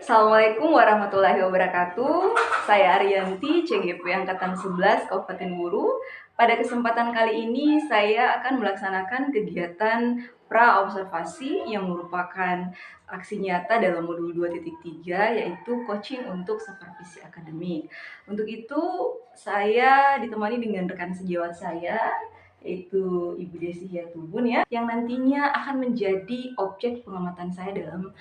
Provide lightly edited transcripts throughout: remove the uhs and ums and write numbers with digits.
Assalamualaikum warahmatullahi wabarakatuh. Saya Ariyanti, CGP Angkatan 11 Kabupaten Buru. Pada kesempatan kali ini saya akan melaksanakan kegiatan pra-observasi yang merupakan aksi nyata dalam modul 2.3 yaitu coaching untuk supervisi akademik. Untuk itu saya ditemani dengan rekan sejawat saya yaitu Ibu Desi Yatubun ya, yang nantinya akan menjadi objek pengamatan saya dalam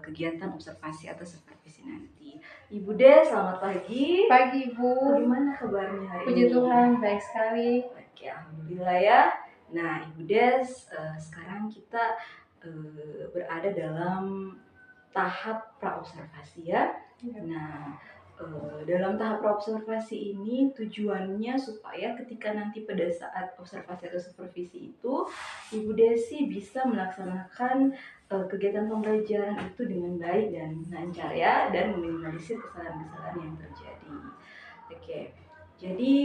kegiatan observasi atau supervisi nanti. Ibu Des, selamat pagi. Pagi Bu. Bagaimana kabarnya hari Puji ini? Tuhan, baik sekali. Oke, alhamdulillah ya. Nah, Ibu Des, sekarang kita berada dalam tahap pra-observasi ya. Nah, dalam tahap observasi ini tujuannya supaya ketika nanti pada saat observasi atau supervisi itu Ibu Desi bisa melaksanakan kegiatan pembelajaran itu dengan baik dan lancar ya, dan meminimalisir kesalahan-kesalahan yang terjadi. Oke, jadi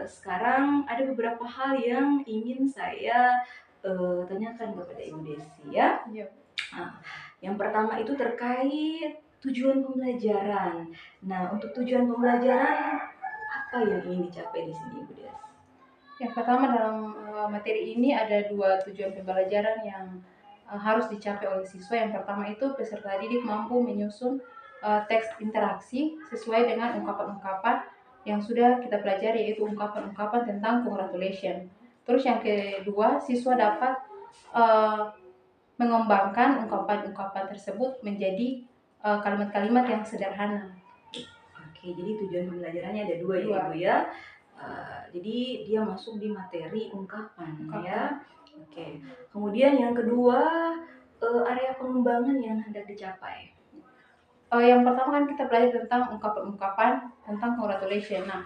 sekarang ada beberapa hal yang ingin saya tanyakan kepada Ibu Desi ya. Nah, yang pertama itu terkait tujuan pembelajaran. Nah, untuk tujuan pembelajaran apa yang ingin dicapai di sini, Ibu Des? Yang pertama dalam materi ini ada dua tujuan pembelajaran yang harus dicapai oleh siswa. Yang pertama itu peserta didik mampu menyusun teks interaksi sesuai dengan ungkapan-ungkapan yang sudah kita pelajari, yaitu ungkapan-ungkapan tentang congratulation. Terus yang kedua, siswa dapat mengembangkan ungkapan-ungkapan tersebut menjadi kalimat-kalimat yang sederhana. Oke, jadi tujuan pembelajarannya ada dua ya Ibu ya. Jadi dia masuk di materi ungkapan ya. Oke. Kemudian yang kedua, area pengembangan yang hendak dicapai. Yang pertama kan kita belajar tentang ungkapan-ungkapan tentang congratulation. Nah,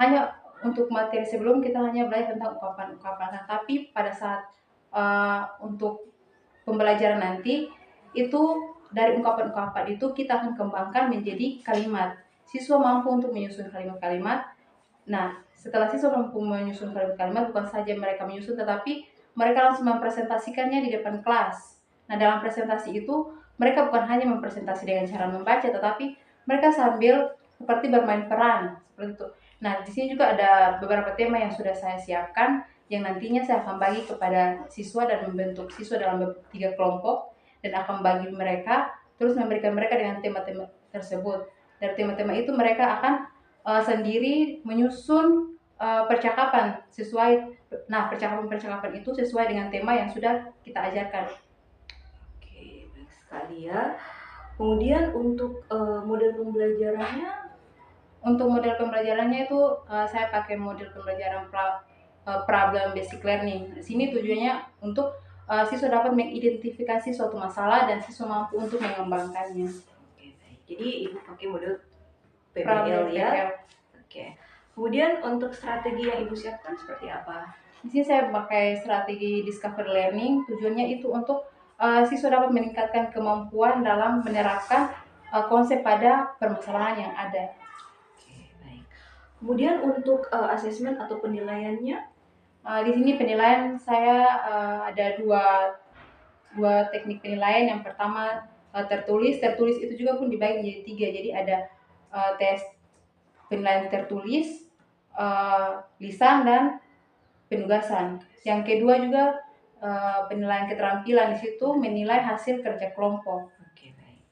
hanya untuk materi sebelum kita hanya belajar tentang ungkapan-ungkapan. Nah, tapi pada saat untuk pembelajaran nanti itu dari ungkapan-ungkapan itu kita akan kembangkan menjadi kalimat. Siswa mampu untuk menyusun kalimat-kalimat. Nah, setelah siswa mampu menyusun kalimat-kalimat, bukan saja mereka menyusun, tetapi mereka langsung mempresentasikannya di depan kelas. Nah, dalam presentasi itu mereka bukan hanya mempresentasi dengan cara membaca, tetapi mereka sambil seperti bermain peran seperti itu. Nah, di sini juga ada beberapa tema yang sudah saya siapkan, yang nantinya saya akan bagi kepada siswa dan membentuk siswa dalam 3 kelompok dan akan bagi mereka, terus memberikan mereka dengan tema-tema tersebut. Dari tema-tema itu mereka akan sendiri menyusun percakapan sesuai. Nah, percakapan-percakapan itu sesuai dengan tema yang sudah kita ajarkan. Oke, baik sekali ya. Kemudian untuk model pembelajarannya? Untuk model pembelajarannya itu saya pakai model pembelajaran problem basic learning. Di sini tujuannya untuk siswa dapat mengidentifikasi suatu masalah dan siswa mampu untuk mengembangkannya. Oke, baik. Jadi Ibu pakai model PBL ya. Oke. Kemudian untuk strategi yang Ibu siapkan seperti apa? Di sini saya pakai strategi discovery learning. Tujuannya itu untuk siswa dapat meningkatkan kemampuan dalam menerapkan konsep pada permasalahan yang ada. Oke, baik. Kemudian untuk asesmen atau penilaiannya? Di sini penilaian saya ada dua teknik penilaian. Yang pertama tertulis itu juga pun dibagi menjadi 3. Jadi ada tes penilaian tertulis, lisan, dan penugasan. Yang kedua juga penilaian keterampilan. Di situ menilai hasil kerja kelompok. Oke, baik.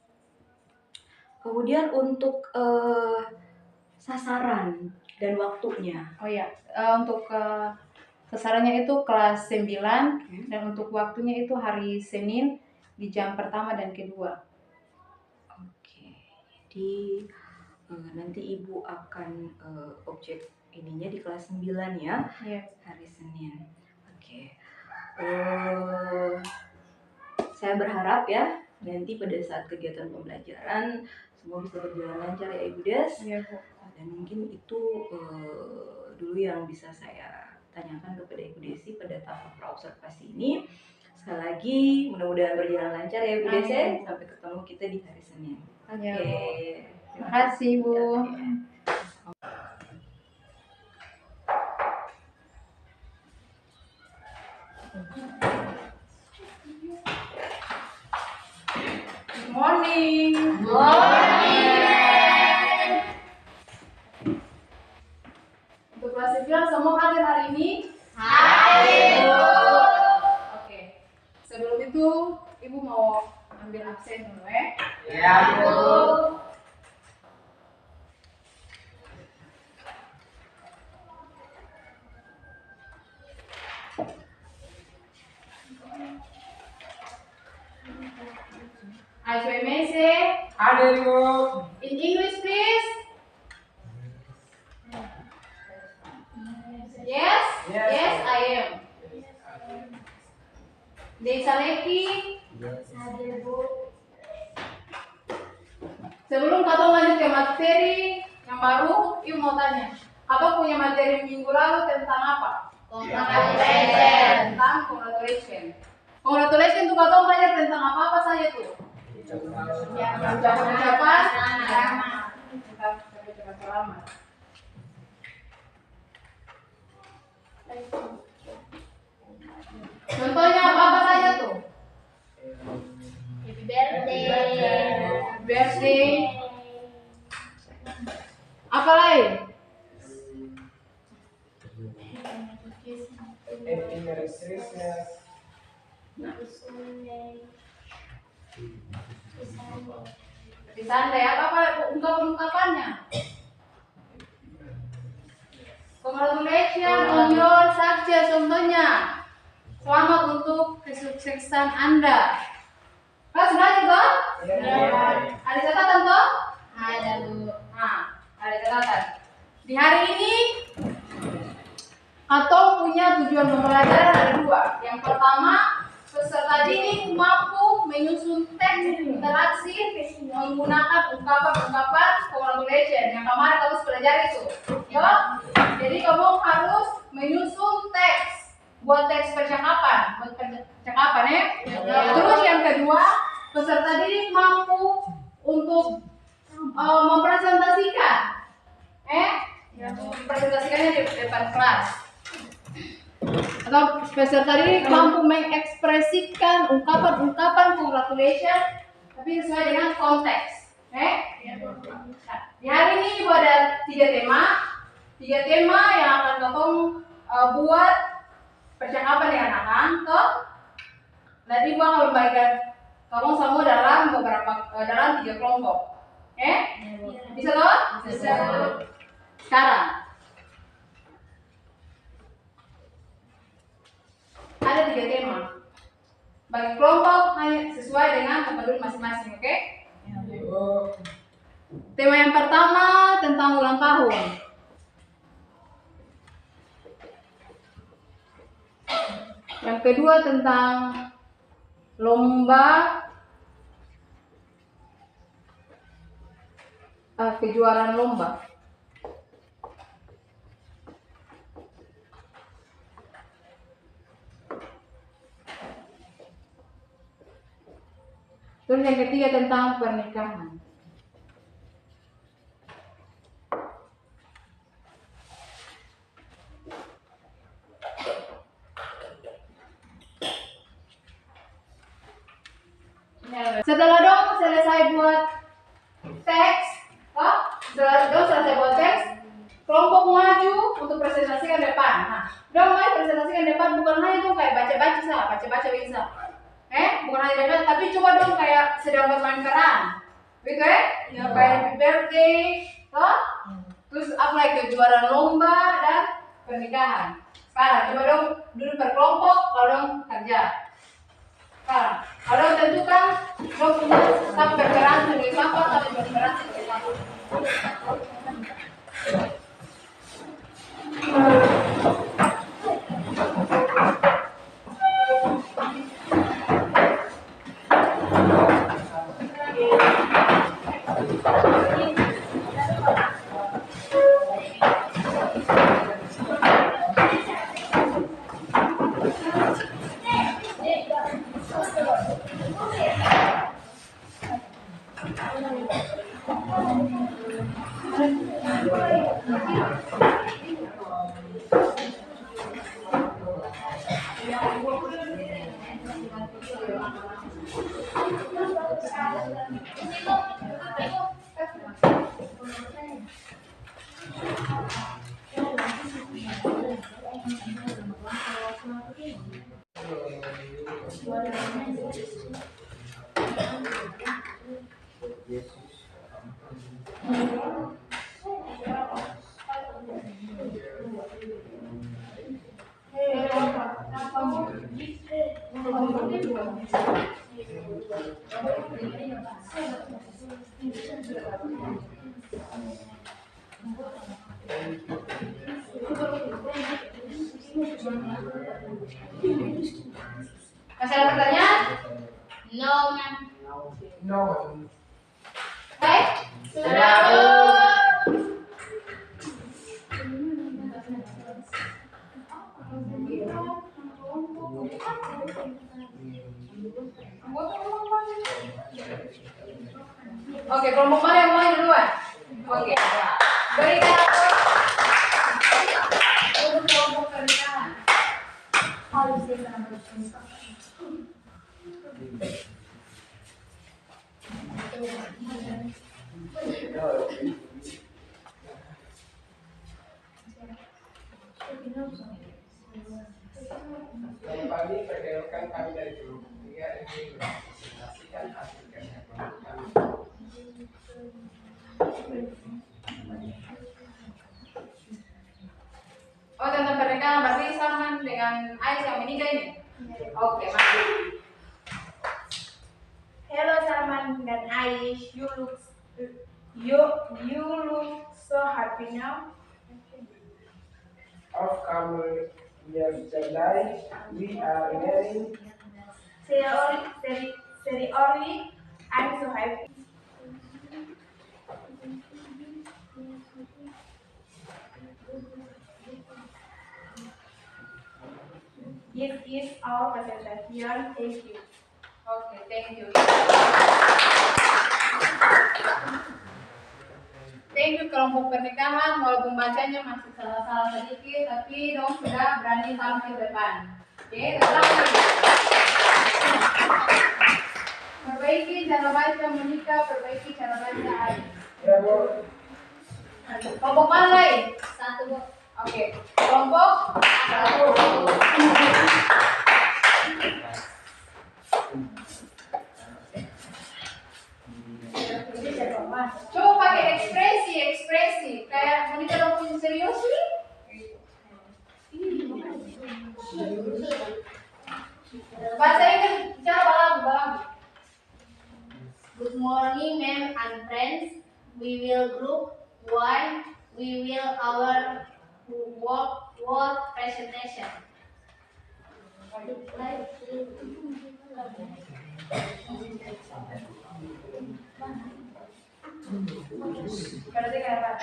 Kemudian untuk sasaran dan waktunya. Oh ya, untuk sasarannya itu kelas 9 dan untuk waktunya itu hari Senin di jam pertama dan kedua. Oke, jadi nanti Ibu akan objek ininya di kelas 9 ya, hari Senin. Oke, saya berharap ya nanti pada saat kegiatan pembelajaran semua bisa berjalan lancar ya Ibu Des. Iya, Bu. Dan mungkin itu dulu yang bisa saya tanyakan kepada Ibu Desi pada tahap pra-observasi ini. Sekali lagi mudah-mudahan berjalan lancar ya Ibu Desi. Sampai ketemu kita di hari Senin. Oke. Terima kasih Bu. Good morning. In English, please. Yes? Yes, I am. Desa Leki. Sebelum Kato lanjut ke materi yang baru, Ibu mau tanya. Apa punya materi minggu lalu tentang apa? Congratulations. Tentang congratulation. Congratulation itu Kato belajar tentang apa saja tuh? Ucapan selamat. Contohnya apa saja tuh? Happy birthday. Birthday. Apa lain? Happy Merry Christmas. Disandai apa ungkapan-ungkapannya? Congratulations on your success, contohnya. Selamat untuk kesuksesan Anda. Kelas belajar toh? Ada catatan toh? Ada Bu. Nah, ada catatan. Di hari ini atau punya tujuan pembelajaran ada dua. Yang pertama, peserta didik mampu menyusun teks interaksi menggunakan ungkapan-ungkapan congratulations yang kemarin kamu pelajari itu. Ya, jadi kamu harus menyusun teks buat teks percakapan, ya. Terus yang kedua, peserta didik mampu untuk mempresentasikan, presentasikannya di depan kelas. Atau peserta didik mampu mengekspresikan ungkapan-ungkapan congratulation tapi sesuai dengan konteks. Di hari ini Ibu ada 3 tema yang akan kamu buat percakapan dengan anak-anak. Nanti Ibu akan membagikan kamu semua dalam 3 kelompok. Bisa toh? Bisa. Sekarang ada 3 tema. Bagi kelompok hanya sesuai dengan kepedulian masing-masing, oke? Tema yang pertama tentang ulang tahun. Yang kedua tentang lomba kejuaraan lomba. Terus yang ketiga tentang pernikahan. Setelah dong selesai buat teks, kelompok maju untuk presentasikan depan. Nah, dong mari presentasikan depan bukan hanya tuh kayak baca-baca bisa. Bukan hanya baca, tapi coba dong kayak sedang bermain peran, gitu ya? Kayak happy birthday, terus apa lagi kejuaraan lomba dan pernikahan. Sekarang coba dong duduk berkelompok, kalau dong kerja. Sekarang, kalau tentukan dong punya tapi berperan sebagai siapa, tapi berperan sebagai siapa. Masih ada pertanyaan? No, ma'am. No. Oke? Oke, kelompok mana yang mulai duluan? Oke. Berikan untuk kelompok pernikahan. Yang pagi perkenalkan kami dari grup 3 ini presentasikan hasil kerja kelompok kami. Oh, tentang pernikahan berarti sama dengan Ais yang menikah ini? Oke, mari. Hello Salman dan Aish, you look so happy now. Of come yesterday, we are married. Seriously, I'm so happy. This is our presentation. Thank you. Oke, thank you. Thank you kelompok pernikahan, walaupun bacanya masih salah-salah sedikit, tapi dong sudah berani tampil depan. Oke, terus perbaiki cara baca menikah, perbaiki cara baca Ais. Ya, Bu. Kelompok mana lain? Satu, Bu. Oke, kelompok satu. Coba pakai ekspresi, kayak menikah dong punya serius nih. Bahasa Inggris bicara balagu. Good morning, ma'am and friends. We will group one. We will our work presentation. Berarti kayak apa?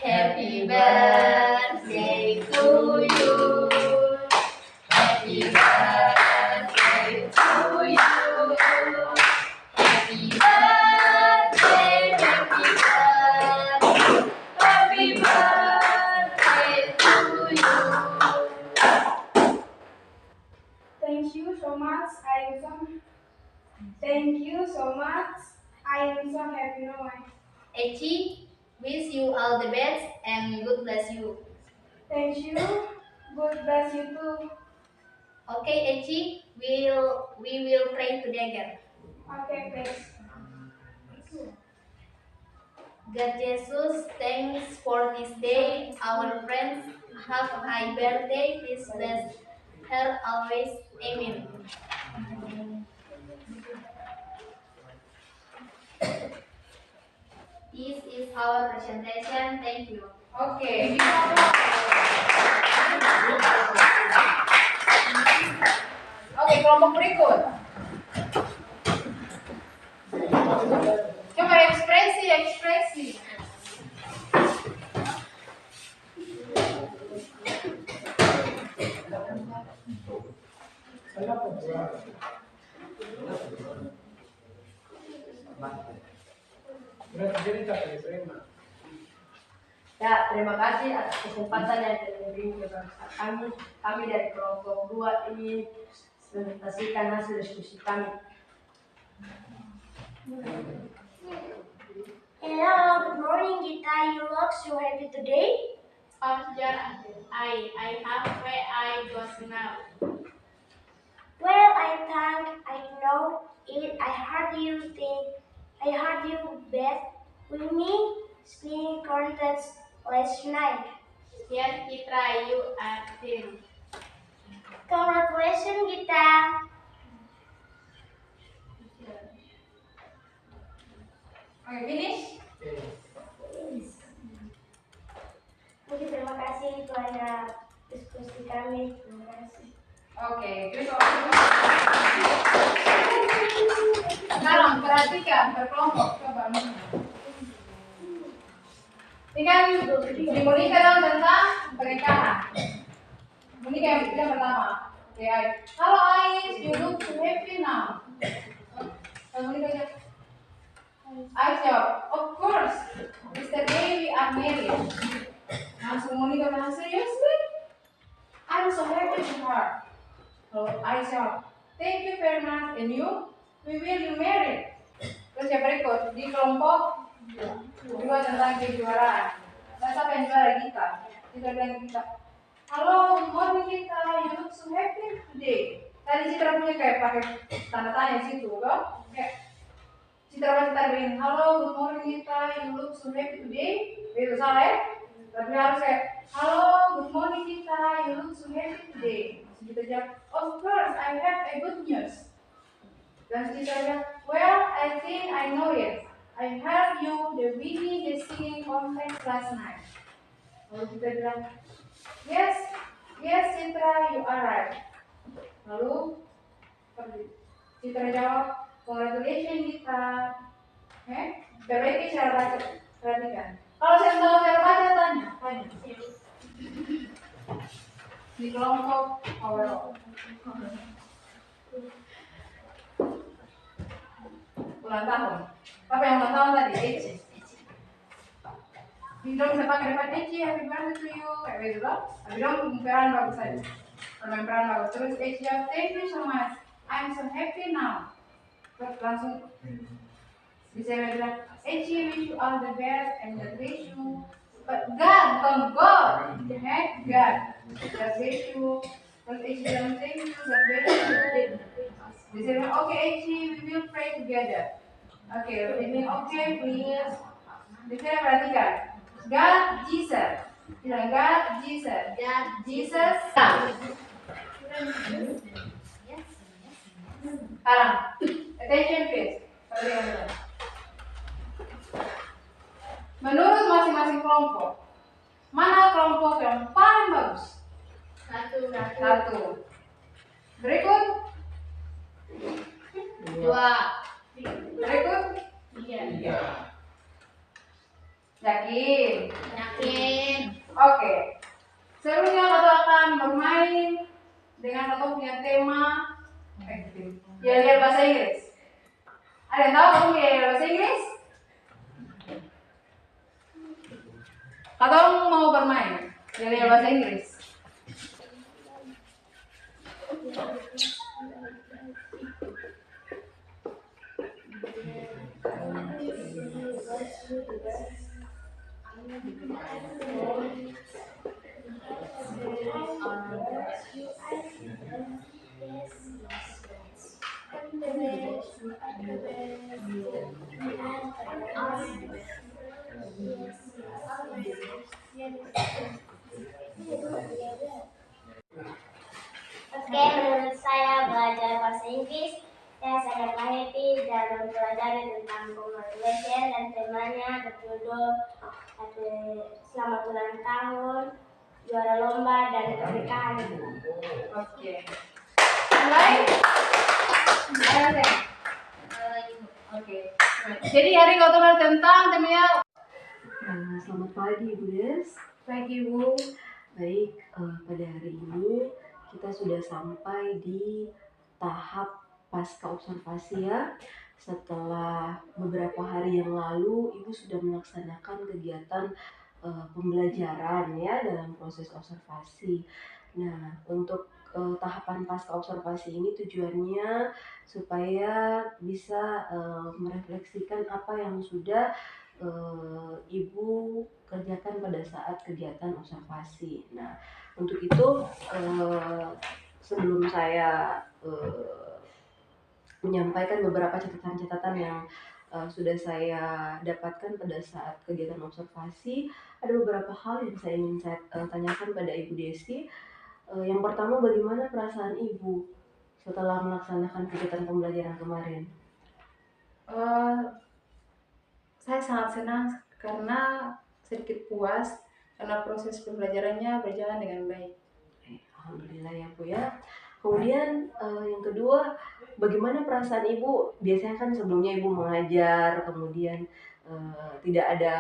Happy birthday to you. Happy birthday to you. Happy birthday, happy birthday to you. Thank you so much. I am so happy now. Eci, wish you all the best and God bless you. Thank you. God bless you too. Okay, Eci, we will pray together. Okay, thanks. God Jesus, thanks for this day. Our friends have a high birthday. Please bless her always. Amen. This is our presentation. Thank you. Oke. Oke, kelompok berikut. Coba ekspresi. Berarti jadi tak diterima. Ya, terima kasih atas kesempatan yang diberi kepada kami. Kami dari kelompok 2 ini presentasikan hasil diskusi kami. Hello, good morning, Gita. You look so happy today. I have where I go now. Well, I know it. I heard you bet with me spinning contest last night. Yes, Citra, you are thin. Congratulations, Gita. Oke, finish. Mungkin terima kasih itu hanya diskusi kami. Terima kasih. Oke, terima kasih. Sekarang perhatikan berkelompok, coba ini kan dimulaikan tentang pernikahan. Ini yang pertama. Okay, hello Ais, you look so happy now. Ais jawab, of course, it's the day we are married. Langsung Monica bilang, seriously? I'm so happy to her. Kalau Ais jawab, thank you very much, and you? We will be married. Terus yang berikut, di kelompok juga tentang kejuaraan. Siapa yang juara? Kita. Kita bilang kita, halo, good morning kita, you look so happy today. Tadi Citra punya kayak pakai tanda tanya situ, kan? Kayak Citra begini, halo, good morning kita, you look so happy today. Itu salah ya? Tapi harus kayak, halo, good morning kita, you look so happy today. Kita jawab, of course, I have a good news. Dan Citra bilang, well, I think I know it. I heard you the winning the singing contest last night. Lalu kita bilang, yes, Citra, you are right. Lalu Citra jawab, congratulations kita. Berarti cara baca, perhatikan. Kalau saya tahu cara baca, tanya. Di kelompok overall. Ulang tahun. Apa yang ulang tahun tadi? Eci. Dong saya pakai depan Eci, happy birthday to you. Kayak gitu loh. Tapi dong pemperan bagus aja. Pemperan bagus. Terus Eci jawab, thank you so much. I'm so happy now. Terus langsung bisa bilang, Eci wish you all the best and God bless you. But God, bukan God. God. God bless you. Terus Eci bilang, thank you, God bless you. Bisa bilang, okay Eci, we will pray together. Okay, okay please. Bisa perhatikan. God, Jesus. Bilang God, Jesus. God, Jesus. Sekarang, attention please. Menurut masing-masing kelompok, mana kelompok yang paling bagus? Satu. Berikut. Dua. Berikut. Tiga. Yakin? Yakin. Oke. Selanjutnya kita akan bermain dengan satu punya tema yel-yel bahasa Inggris. Ada yang tahu kamu yel-yel bahasa Inggris? Atau mau bermain yel-yel bahasa Inggris? Oke, menurut saya belajar bahasa Inggris, saya sangatlah happy dan mempelajari tentang congratulation dan temanya berjudul selamat ulang tahun, juara lomba dan pernikahan. Oke. Mulai? Oke. Jadi hari kau tentang temanya. Selamat pagi Ibu Des. Pagi Bu. Baik, pada hari ini kita sudah sampai di tahap pasca observasi ya. Setelah beberapa hari yang lalu Ibu sudah melaksanakan kegiatan pembelajaran ya dalam proses observasi. Nah, untuk tahapan pasca observasi ini tujuannya supaya bisa merefleksikan apa yang sudah Ibu kerjakan pada saat kegiatan observasi. Nah, untuk itu sebelum saya menyampaikan beberapa catatan-catatan yang sudah saya dapatkan pada saat kegiatan observasi, ada beberapa hal yang saya ingin tanyakan pada Ibu Desi. Yang pertama, bagaimana perasaan Ibu setelah melaksanakan kegiatan pembelajaran kemarin? Saya sangat senang karena sedikit puas karena proses pembelajarannya berjalan dengan baik. Alhamdulillah ya Bu ya. Kemudian yang kedua, bagaimana perasaan Ibu? Biasanya kan sebelumnya Ibu mengajar, kemudian tidak ada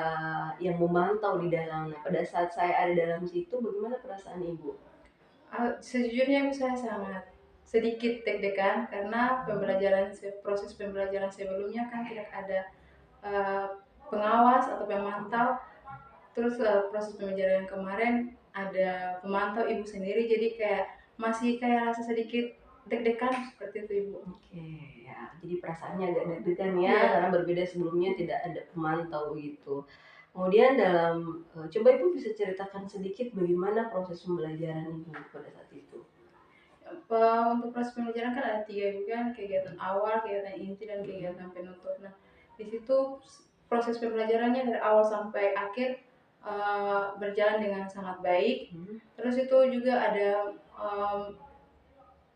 yang memantau di dalam. Nah, pada saat saya ada dalam situ, bagaimana perasaan Ibu? Sejujurnya saya sangat sedikit deg-degan karena proses pembelajaran sebelumnya kan tidak ada pengawas atau pemantau. Terus proses pembelajaran kemarin ada pemantau ibu sendiri, jadi kayak masih kayak rasa sedikit deg-degan seperti itu Ibu. Oke, ya. Jadi perasaannya agak deg-degan ya, Iya. karena berbeda sebelumnya tidak ada pemantau gitu. Kemudian coba Ibu bisa ceritakan sedikit bagaimana proses pembelajaran Ibu pada saat itu. Untuk proses pembelajaran kan ada 3 Ibu kan, kegiatan awal, kegiatan inti, dan kegiatan penutup. Nah, di situ proses pembelajarannya dari awal sampai akhir berjalan dengan sangat baik. Terus itu juga ada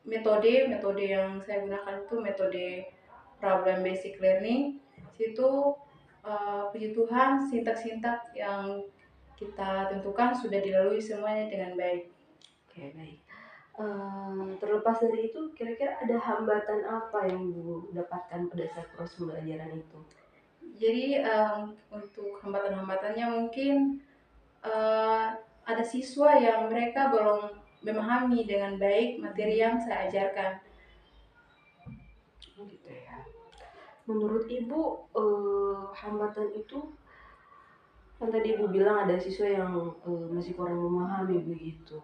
metode yang saya gunakan itu metode problem basic learning. Situ puji Tuhan sintak-sintak yang kita tentukan sudah dilalui semuanya dengan baik. Oke, baik. Terlepas dari itu, kira-kira ada hambatan apa yang Ibu dapatkan pada saat proses pembelajaran itu? Jadi untuk hambatan-hambatannya mungkin ada siswa yang mereka belum memahami dengan baik materi yang saya ajarkan. Gitu ya. Menurut Ibu, hambatan itu kan tadi Ibu bilang ada siswa yang masih kurang memahami begitu.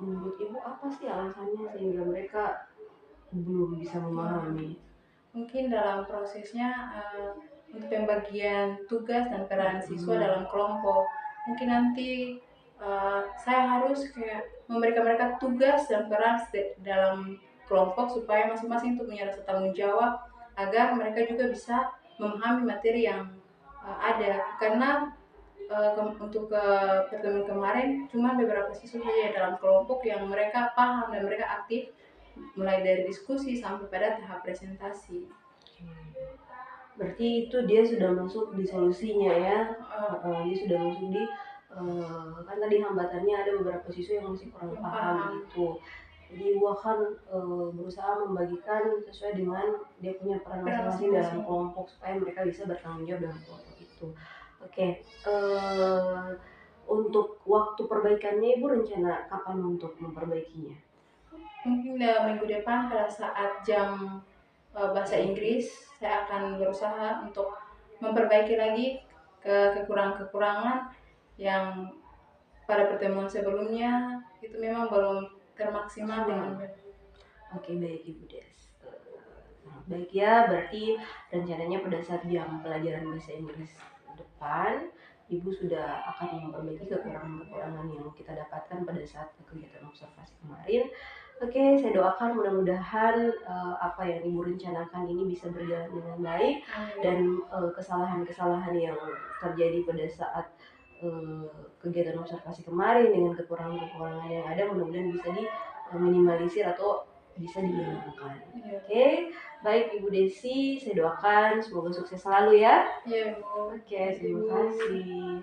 Menurut Ibu apa sih alasannya sehingga mereka belum bisa memahami? Mungkin dalam prosesnya untuk pembagian tugas dan peran siswa dalam kelompok, mungkin nanti saya harus kayak memberikan mereka tugas dan peran dalam kelompok supaya masing-masing itu punya rasa tanggung jawab agar mereka juga bisa memahami materi yang ada. Karena untuk pertemuan kemarin cuma beberapa siswa saja dalam kelompok yang mereka paham dan mereka aktif mulai dari diskusi sampai pada tahap presentasi. Berarti itu dia sudah masuk di solusinya ya. Dia sudah masuk di kan tadi hambatannya ada beberapa siswa yang masih kurang paham gitu. Jadi Ibu akan berusaha membagikan sesuai dengan dia punya peran masing-masing dalam kelompok supaya mereka bisa bertanggung jawab dalam kelompok itu. Oke, untuk waktu perbaikannya Ibu rencana kapan untuk memperbaikinya? Mungkin minggu depan pada saat jam bahasa Inggris saya akan berusaha untuk memperbaiki lagi kekurangan-kekurangan yang pada pertemuan sebelumnya itu memang belum termaksimal dengan baik. Oke, baik Ibu Des. Baik ya, berarti rencananya pada saat jam pelajaran bahasa Inggris depan Ibu sudah akan memperbaiki kekurangan-kekurangan yang kita dapatkan pada saat kegiatan observasi kemarin. Oke, saya doakan mudah-mudahan apa yang Ibu rencanakan ini bisa berjalan dengan baik dan kesalahan-kesalahan yang terjadi pada saat kegiatan observasi kemarin dengan kekurangan-kekurangan yang ada mudah-mudahan bisa diminimalisir atau bisa dihilangkan. Oke, baik Ibu Desi, saya doakan semoga sukses selalu ya. Iya, Bu. Oke, terima kasih.